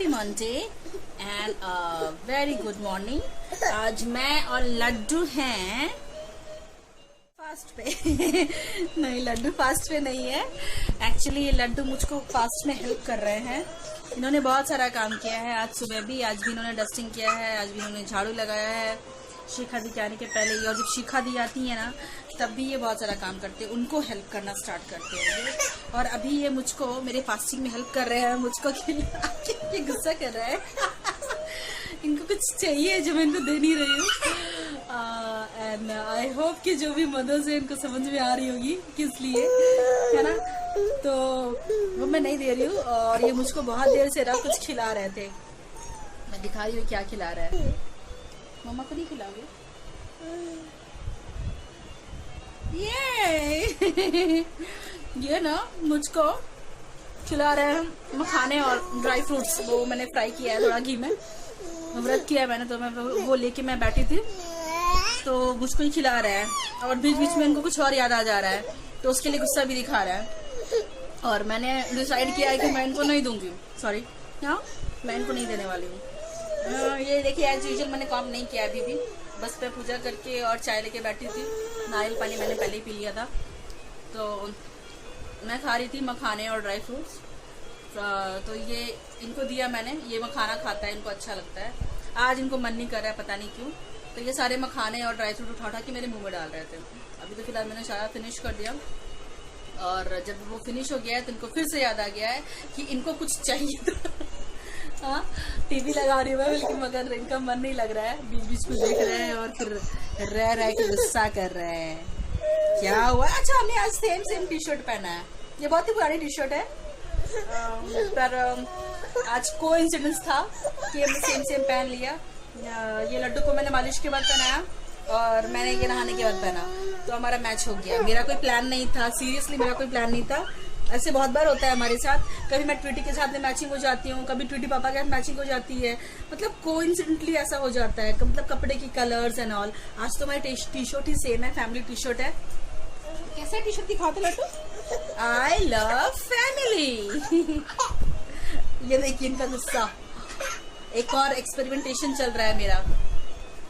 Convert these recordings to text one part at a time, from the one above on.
Happy Monday and very good morning. आज मैं और लड्डू हैं फास्ट पे नहीं, लड्डू फास्ट पे नहीं है। एक्चुअली ये लड्डू मुझको फास्ट में हेल्प कर रहे हैं। इन्होंने बहुत सारा काम किया है। आज सुबह भी, आज भी इन्होंने डस्टिंग किया है, आज भी इन्होंने झाड़ू लगाया है शिखा दी के आने के पहले ही। और जब शिखा दी आती है ना, तब भी ये बहुत सारा काम करते हैं, उनको हेल्प करना स्टार्ट करते हैं ये। और अभी ये मुझको मेरे फास्टिंग में हेल्प कर रहे हैं, मुझको ये गुस्सा कर रहा है इनको कुछ चाहिए जो मैं इनको दे नहीं रही हूँ। एंड आई होप कि जो भी मदर्स है इनको समझ में आ रही होगी किस लिए, है ना। तो वो मैं नहीं दे रही हूँ। और ये मुझको बहुत देर से ना कुछ खिला रहे थे। मैं दिखा रही हूँ क्या खिला रहा है। मम्मा को नहीं खिलाओगे? ये ना मुझको खिला रहे हैं मखाने और ड्राई फ्रूट्स। वो मैंने फ्राई किया है थोड़ा घी में, व्रत किया है मैंने, तो मैं वो लेके मैं बैठी थी, तो मुझको ही खिला रहा है। और बीच बीच में इनको कुछ और याद आ जा रहा है, तो उसके लिए गुस्सा भी दिखा रहा है। और मैंने डिसाइड किया है कि मैं इनको नहीं दूंगी। सॉरी, हाँ, मैं इनको नहीं देने वाली हूँ। ये देखिए, एज यूजुअल मैंने काम नहीं किया अभी भी। बस मैं पूजा करके और चाय लेके बैठी थी। नारियल पानी मैंने पहले ही पी लिया था। तो मैं खा रही थी मखाने और ड्राई फ्रूट्स। तो ये इनको दिया मैंने। ये मखाना खाता है, इनको अच्छा लगता है। आज इनको मन नहीं कर रहा है, पता नहीं क्यों। तो ये सारे मखाने और ड्राई फ्रूट उठा के मेरे मुंह में डाल रहे थे। अभी तो फिलहाल मैंने सारा फिनिश कर दिया। और जब वो फिनिश हो गया है तो इनको फिर से याद आ गया है कि इनको कुछ चाहिए था। हाँ, टीवी लगा रही हूँ लेकिन मगर इनका मन नहीं लग रहा है। बीच बीच में देख रहे हैं और फिर रह के गुस्सा कर रहे हैं। क्या हुआ? अच्छा, हमने आज सेम टी शर्ट पहना है। ये बहुत ही पुरानी टी शर्ट है, पर आज कोइंसिडेंस था कि हमने सेम पहन लिया। ये लड्डू को मैंने मालिश के बाद पहनाया और मैंने ये नहाने के बाद पहना, तो हमारा मैच हो गया। मेरा कोई प्लान नहीं था, सीरियसली मेरा कोई प्लान नहीं था। ऐसे बहुत बार होता है हमारे साथ। कभी मैं ट्विटी के साथ में मैचिंग हो जाती हूँ, कभी ट्विटी पापा के साथ मैचिंग हो जाती है। मतलब कोइंसिडेंटली ऐसा हो जाता है, मतलब कपड़े की कलर्स एंड ऑल। आज तो हमारी टी शर्ट ही सेम है, फैमिली टी शर्ट है। कैसा टी शर्ट दिखाओ तो लड्डू। I love family. ये देखिए इनका गुस्सा। एक और एक्सपेरिमेंटेशन चल रहा है मेरा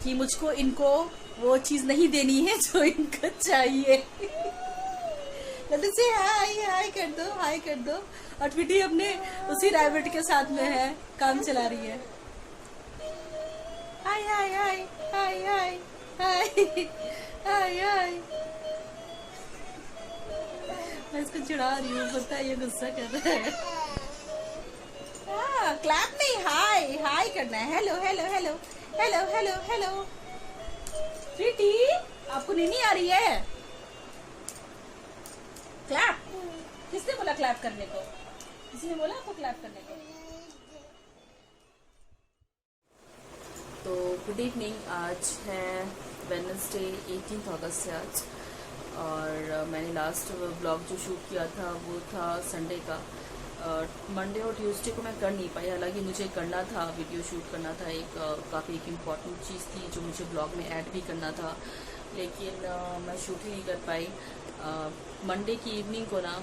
कि मुझको इनको वो चीज नहीं देनी है जो इनको चाहिए। लड्डू से हाय कर दो, हाय कर दो। और ट्विटी अपने उसी रैबिट के साथ में है, काम चला रही है। हाय हाय हाय हाय हाय हाय हाय हाय। मैं इसको चिढ़ा रही हूँ, पता है ये गुस्सा कर रहा है। हाँ, क्लैप नहीं, हाय हाय करना है। Hello hello hello hello hello hello. ट्विटी, आपको नहीं आ रही है क्लैप? किसने बोला क्लैप करने को? किसी ने बोला आपको क्लैप करने को? तो गुड इवनिंग। आज है वेडनेसडे 18 अगस्त है आज। और मैंने लास्ट ब्लॉग जो शूट किया था वो था संडे का। मंडे और ट्यूसडे को मैं कर नहीं पाई, हालांकि मुझे करना था, वीडियो शूट करना था। काफ़ी एक इम्पॉर्टेंट चीज़ थी जो मुझे ब्लॉग में ऐड भी करना था, लेकिन मैं शूट ही नहीं कर पाई। मंडे की इवनिंग को ना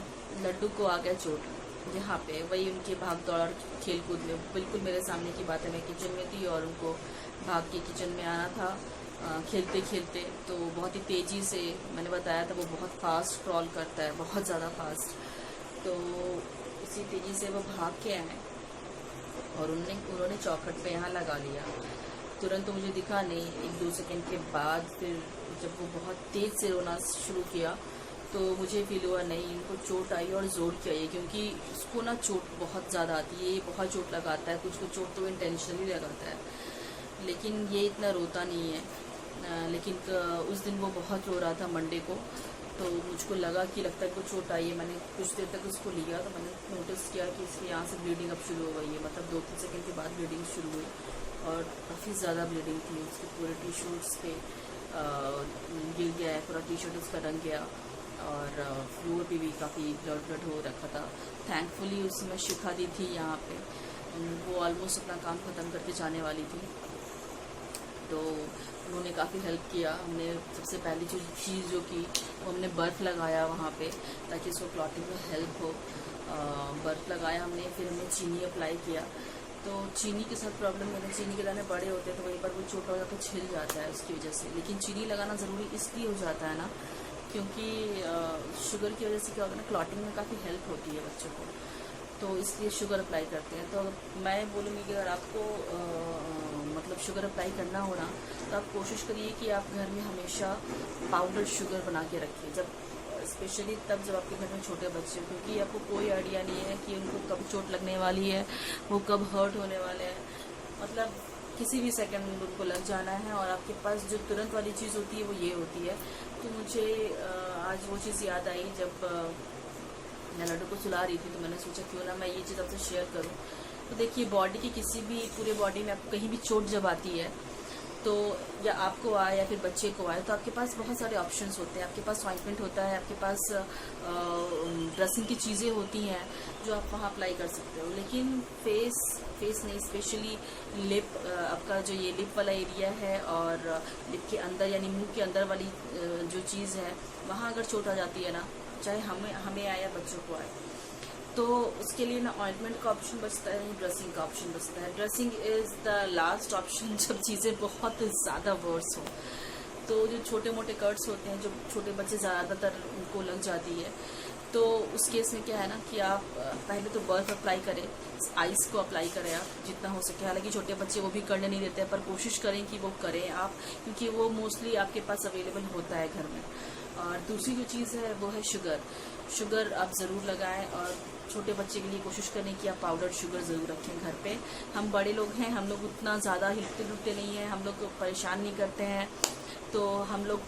लड्डू को आ गया चोट यहाँ पे। वही उनके भाग दौड़ और खेल कूद में, बिल्कुल मेरे सामने की बात है। मैं किचन में थी और उनको भाग के किचन में आना था खेलते खेलते। तो बहुत ही तेज़ी से, मैंने बताया था वो बहुत फास्ट क्रॉल करता है, बहुत ज़्यादा फास्ट। तो इसी तेज़ी से वो भाग के आए और उन्होंने चौखट पे यहाँ लगा लिया। तुरंत तो मुझे दिखा नहीं। 1-2 सेकंड के बाद फिर जब वो बहुत तेज़ से रोना शुरू किया तो मुझे फील हुआ नहीं, इनको चोट आई और ज़ोर की आई है, क्योंकि उसको ना चोट बहुत ज़्यादा आती है। ये बहुत चोट लगाता है, कुछ को चोट तो इंटेंशनली लगाता है, लेकिन ये इतना रोता नहीं है। लेकिन उस दिन वो बहुत रो रहा था मंडे को, तो मुझको लगा कि लगता है कुछ चोट आई है। मैंने कुछ देर तक उसको लिया तो मैंने नोटिस किया कि इसके यहाँ से ब्लीडिंग अब शुरू हो गई है। मतलब 2-3 सेकंड के बाद ब्लीडिंग शुरू हुई और काफ़ी ज़्यादा ब्लीडिंग थी। उसके पूरे टी शर्ट्स पे गिर गया है, पूरा टी शर्ट उसका रंग गया और फ्लोर पे भी काफ़ी ब्लड हो रखा था। थैंकफुली उस समय शिखा दी थी यहाँ पे, वो ऑलमोस्ट अपना काम ख़त्म करके जाने वाली थी, तो उन्होंने काफ़ी हेल्प किया। हमने सबसे पहली चीज़ जो की वो हमने बर्फ़ लगाया वहाँ पे ताकि उसको क्लॉटिंग में हेल्प हो। बर्फ़ लगाया हमने, फिर हमने चीनी अप्लाई किया तो चीनी के साथ प्रॉब्लम है, चीनी के दाने बड़े होते हैं तो कई बार वो छोटा हो जाता है, छिल जाता है उसकी वजह से। लेकिन चीनी लगाना ज़रूरी इसलिए हो जाता है ना, क्योंकि शुगर की वजह से क्या होता है ना, क्लॉटिंग में काफ़ी हेल्प होती है बच्चों को, तो इसलिए शुगर अप्लाई करते हैं। तो मैं बोलूँगी कि अगर आपको मतलब शुगर अप्लाई करना हो ना, तो आप कोशिश करिए कि आप घर में हमेशा पाउडर शुगर बना के रखिए, जब स्पेशली तब जब आपके घर में छोटे बच्चे हो, क्योंकि आपको कोई आइडिया नहीं है कि उनको कब चोट लगने वाली है, वो कब हर्ट होने वाले हैं, मतलब किसी भी सेकंड उनको लग जाना है। और आपके पास जो तुरंत वाली चीज़ होती है वो ये होती है। तो मुझे आज वो चीज़ याद आई जब मैं लड्डू को सुला रही थी, तो मैंने सोचा क्यों ना मैं ये चीज़ आपसे शेयर करूं। तो देखिए, बॉडी की किसी भी पूरे बॉडी में आपको कहीं भी चोट जब आती है, तो या आपको आए या फिर बच्चे को आए, तो आपके पास बहुत सारे ऑप्शंस होते हैं। आपके पास ऑइंटमेंट होता है, आपके पास ड्रेसिंग की चीज़ें होती हैं जो आप वहाँ अप्लाई कर सकते हो। लेकिन फेस नहीं, स्पेशली लिप, आपका जो ये लिप वाला एरिया है और लिप के अंदर यानी मुंह के अंदर वाली जो चीज़ है, वहाँ अगर चोट आ जाती है ना, चाहे हमें आए या बच्चों को आए, तो उसके लिए ना ऑइंटमेंट का ऑप्शन बचता है, ड्रेसिंग का ऑप्शन बचता है। Dressing is the last option जब चीज़ें बहुत ज़्यादा वर्स हो। तो जो छोटे मोटे कट्स होते हैं, जो छोटे बच्चे ज़्यादातर उनको लग जाती है, तो उस केस में क्या है ना कि आप पहले तो बर्फ अप्लाई करें, आइस को अप्लाई करें आप जितना हो सके। हालांकि छोटे बच्चे वो भी करने नहीं देते हैं, पर कोशिश करें कि वो करें आप, क्योंकि वो मोस्टली आपके पास अवेलेबल होता है घर में। और दूसरी जो चीज़ है वो है शुगर आप ज़रूर लगाएं। और छोटे बच्चे के लिए कोशिश करें कि आप पाउडर शुगर ज़रूर रखें घर पे। हम बड़े लोग हैं, हम लोग उतना ज़्यादा हिलते डुलते नहीं हैं, हम लोग परेशान नहीं करते हैं, तो हम लोग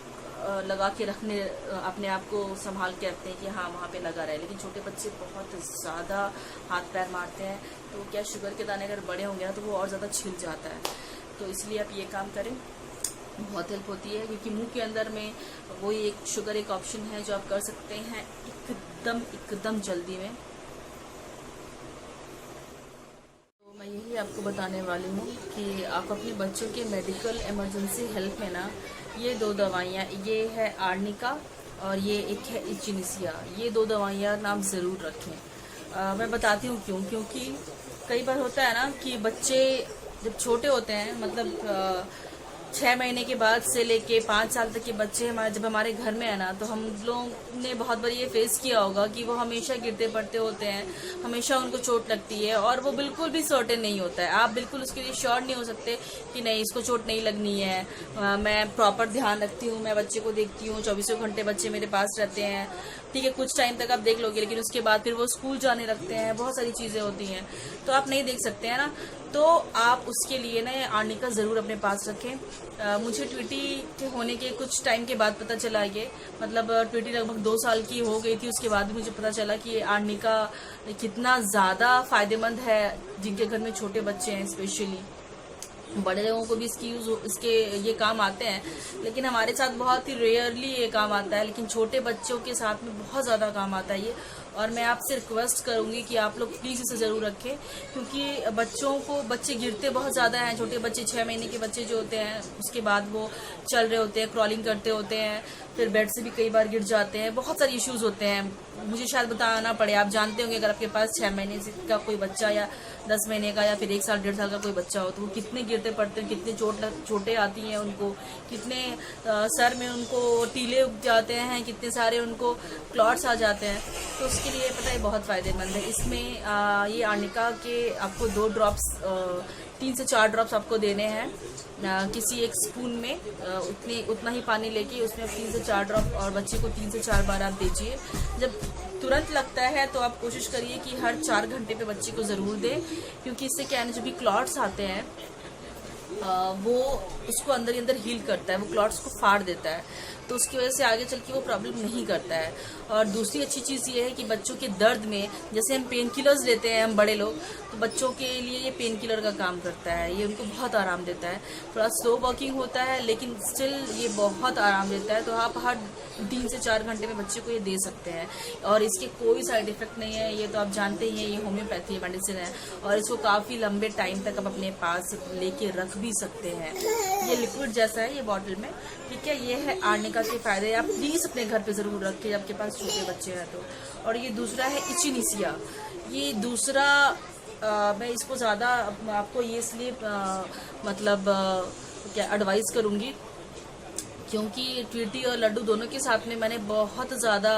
लगा के रखने अपने आप को संभाल के रखते हैं कि हाँ वहाँ पे लगा रहे। लेकिन छोटे बच्चे बहुत ज़्यादा हाथ पैर मारते हैं, तो क्या शुगर के दाने अगर बड़े होंगे ना तो वो और ज़्यादा छिल जाता है। तो इसलिए आप ये काम करें, बहुत हेल्प होती है, क्योंकि मुंह के अंदर में वो एक शुगर एक ऑप्शन है जो आप कर सकते हैं एकदम जल्दी में। तो मैं यही आपको बताने वाली हूँ कि आप अपने बच्चों के मेडिकल इमरजेंसी हेल्प में ना ये 2 दवाइयाँ, ये है आर्निका और ये एक है इचिनीसिया, ये 2 दवाइयाँ नाम ज़रूर रखें। मैं बताती हूँ क्यों, क्योंकि कई बार होता है ना कि बच्चे जब छोटे होते हैं, मतलब 6 महीने के बाद से लेके 5 साल तक के बच्चे जब हमारे घर में है ना, तो हम लोग ने बहुत बार ये फेस किया होगा कि वो हमेशा गिरते पड़ते होते हैं, हमेशा उनको चोट लगती है और वो बिल्कुल भी सर्टेन नहीं होता है। आप बिल्कुल उसके लिए श्योर नहीं हो सकते कि नहीं इसको चोट नहीं लगनी है। मैं प्रॉपर ध्यान रखती हूँ, मैं बच्चे को देखती हूँ, 24 घंटे बच्चे मेरे पास रहते हैं, ठीक है, कुछ टाइम तक आप देख लोगे, लेकिन उसके बाद फिर वो स्कूल जाने लगते हैं, बहुत सारी चीज़ें होती हैं, तो आप नहीं देख सकते हैं ना। तो आप उसके लिए ना आर्निका ज़रूर अपने पास रखें। मुझे ट्विटी के होने के कुछ टाइम के बाद पता चला, ये मतलब ट्विटी लगभग 2 साल की हो गई थी, उसके बाद भी मुझे पता चला कि आर्निका कितना ज़्यादा फ़ायदेमंद है जिनके घर में छोटे बच्चे हैं। स्पेशली बड़े लोगों को भी इसके ये काम आते हैं, लेकिन हमारे साथ बहुत ही रेयरली ये काम आता है, लेकिन छोटे बच्चों के साथ में बहुत ज़्यादा काम आता है ये। और मैं आपसे रिक्वेस्ट करूंगी कि आप लोग प्लीज़ इसे ज़रूर रखें, क्योंकि बच्चे गिरते बहुत ज़्यादा हैं। छोटे बच्चे 6 महीने के बच्चे जो होते हैं, उसके बाद वो चल रहे होते हैं, क्रॉलिंग करते होते हैं, फिर बेड से भी कई बार गिर जाते हैं, बहुत सारे इश्यूज़ होते हैं। मुझे शायद बताना पड़े, आप जानते होंगे अगर आपके पास 6 महीने का कोई बच्चा या 10 महीने का या फिर 1 साल 1.5 साल का कोई बच्चा हो, तो वो कितने गिरते पड़ते हैं, कितने चोटें आती हैं उनको, कितने सर में उनको टीले उग जाते हैं, कितने सारे उनको क्लॉट्स आ जाते हैं। तो उसके लिए पता है बहुत फ़ायदेमंद है। इसमें ये आर्निका के आपको 2 ड्रॉप्स, 3 से 4 ड्रॉप्स आपको देने हैं किसी एक स्पून में, उतना ही पानी लेके उसमें 3 से 4 ड्रॉप, और बच्चे को 3 से 4 बार आप दीजिए। जब तुरंत लगता है तो आप कोशिश करिए कि हर 4 घंटे पे बच्चे को ज़रूर दें, क्योंकि इससे क्या है ना, जो भी क्लॉट्स आते हैं वो उसको अंदर ही अंदर हील करता है, वो क्लॉट्स को फाड़ देता है, तो उसकी वजह से आगे चल के वो प्रॉब्लम नहीं करता है। और दूसरी अच्छी चीज़ ये है कि बच्चों के दर्द में, जैसे हम पेन किलर्स लेते हैं हम बड़े लोग, तो बच्चों के लिए ये पेन किलर का काम करता है, ये उनको बहुत आराम देता है। थोड़ा स्लो वर्किंग होता है लेकिन स्टिल ये बहुत आराम देता है। तो आप हर 3 से 4 घंटे में बच्चे को ये दे सकते हैं, और इसके कोई साइड इफेक्ट नहीं है, ये तो आप जानते ही हैं, ये होम्योपैथी मेडिसिन है, और इसको काफ़ी लंबे टाइम तक आप अपने पास लेके रख भी सकते हैं। ये लिक्विड जैसा है ये बॉटल में, ठीक है। ये है आर्निका के फ़ायदे, आप प्लीज़ अपने घर पे ज़रूर रखें आपके पास छोटे बच्चे हैं तो। और ये दूसरा है इचिनीसिया, ये दूसरा मैं इसको ज़्यादा आपको ये इसलिए मतलब क्या एडवाइस करूँगी, क्योंकि ट्वीटी और लड्डू दोनों के साथ में मैंने बहुत ज़्यादा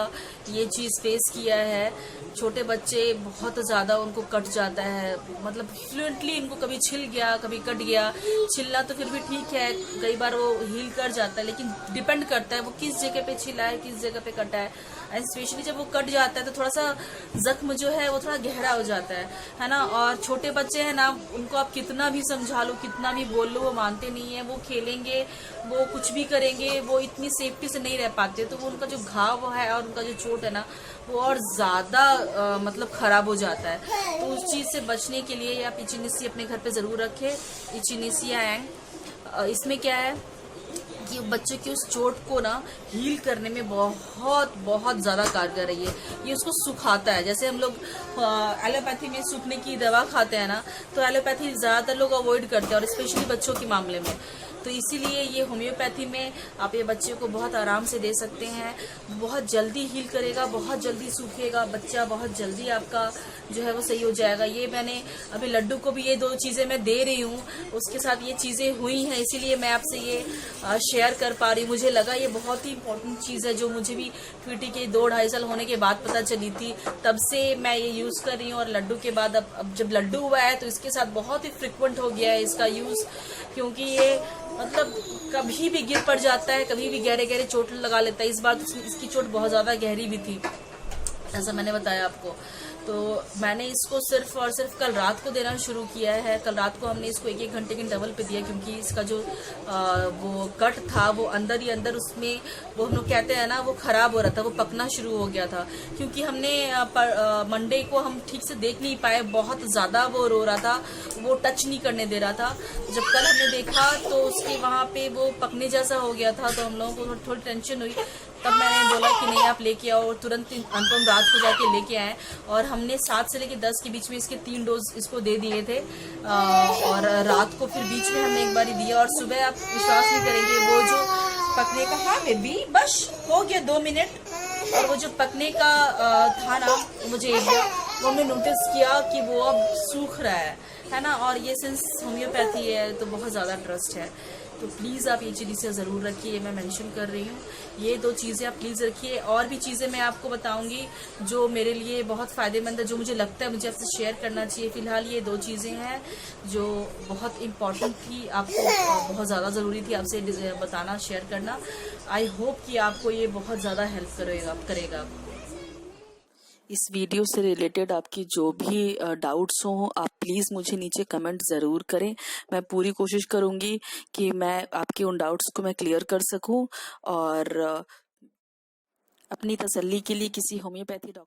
ये चीज़ फेस किया है। छोटे बच्चे बहुत ज़्यादा उनको कट जाता है, मतलब फ्लुएंटली इनको कभी छिल गया, कभी कट गया। छिलना तो फिर भी ठीक है, कई बार वो हील कर जाता है, लेकिन डिपेंड करता है वो किस जगह पे छिला है, किस जगह पे कटा है। एंड स्पेशली जब वो कट जाता है तो थोड़ा सा जख्म जो है वो थोड़ा गहरा हो जाता है ना। और छोटे बच्चे हैं ना, उनको आप कितना भी समझा लो, कितना भी बोल लो, वो मानते नहीं है। वो खेलेंगे, वो कुछ भी करेंगे, वो इतनी सेफ्टी से नहीं रह पाते, तो वो उनका जो घाव है और उनका जो चोट है ना, वो और ज़्यादा मतलब ख़राब हो जाता है। तो उस चीज़ से बचने के लिए आप इचिनीसी अपने घर पे ज़रूर रखें, इचिनीसिया एंग। इसमें क्या है कि बच्चे की उस चोट को ना हील करने में बहुत बहुत ज़्यादा कारगर है। ये उसको सुखाता है। जैसे हम लोग एलोपैथी में सूखने की दवा खाते हैं ना, तो एलोपैथी ज़्यादातर लोग अवॉइड करते हैं, और स्पेशली बच्चों के मामले में। तो इसीलिए ये होम्योपैथी में आप ये बच्चे को बहुत आराम से दे सकते हैं। बहुत जल्दी हील करेगा, बहुत जल्दी सूखेगा बच्चा, बहुत जल्दी आपका जो है वो सही हो जाएगा। ये मैंने अभी लड्डू को भी ये 2 चीज़ें मैं दे रही हूँ, उसके साथ ये चीज़ें हुई हैं, इसीलिए मैं आपसे ये शेयर कर पा रही हूँ। मुझे लगा ये बहुत ही इंपॉर्टेंट चीज़ है, जो मुझे भी ट्वीटी के 2-2.5 साल होने के बाद पता चली थी। तब से मैं ये यूज़ कर रही हूँ, और लड्डू के बाद अब जब लड्डू हुआ है तो इसके साथ बहुत ही फ्रिक्वेंट हो गया है इसका यूज़, क्योंकि ये मतलब कभी भी गिर पड़ जाता है, कभी भी गहरे गहरे चोट लगा लेता है। इस बार तो इसकी चोट बहुत ज़्यादा गहरी भी थी, ऐसा मैंने बताया आपको। तो मैंने इसको सिर्फ और सिर्फ कल रात को देना शुरू किया है। कल रात को हमने इसको 1-1 घंटे के इंटरवल पे दिया, क्योंकि इसका जो वो कट था वो अंदर ही अंदर उसमें वो हम लोग कहते हैं ना, वो खराब हो रहा था, वो पकना शुरू हो गया था। क्योंकि हमने मंडे को हम ठीक से देख नहीं पाए, बहुत ज़्यादा वो रो रहा था, वो टच नहीं करने दे रहा था। जब कल हमने देखा तो उसके वहाँ पे वो पकने जैसा हो गया था, तो हम लोगों को थोड़ी टेंशन हुई। तब मैंने बोला कि नहीं आप लेके आओ, और तुरंत अनुपम रात को जाके लेके आए, और हमने 7 से लेके 10 के बीच में इसके 3 डोज इसको दे दिए थे। और रात को फिर बीच में हमने एक बार दिया, और सुबह आप विश्वास नहीं करेंगे, वो जो पकने का, हाँ बेबी बस हो गया 2 मिनट, और वो जो पकने का था ना मुझे एरिया, वो हमने नोटिस किया कि वो अब सूख रहा है ना। और ये सिंस होम्योपैथी है तो बहुत ज़्यादा ट्रस्ट है, तो प्लीज़ आप ये चीज़ें ज़रूर रखिए। मैं मेंशन कर रही हूँ, ये 2 चीज़ें आप प्लीज़ रखिए। और भी चीज़ें मैं आपको बताऊंगी जो मेरे लिए बहुत फ़ायदेमंद है, जो मुझे लगता है मुझे आपसे शेयर करना चाहिए। फ़िलहाल ये 2 चीज़ें हैं जो बहुत इम्पॉर्टेंट थी, आपको बहुत ज़्यादा ज़रूरी थी आपसे बताना, शेयर करना। आई होप कि आपको ये बहुत ज़्यादा हेल्प करेगा। इस वीडियो से रिलेटेड आपकी जो भी डाउट्स हों, आप प्लीज़ मुझे नीचे कमेंट ज़रूर करें। मैं पूरी कोशिश करूँगी कि मैं आपके उन डाउट्स को मैं क्लियर कर सकूँ, और अपनी तसल्ली के लिए किसी होम्योपैथी डॉक्टर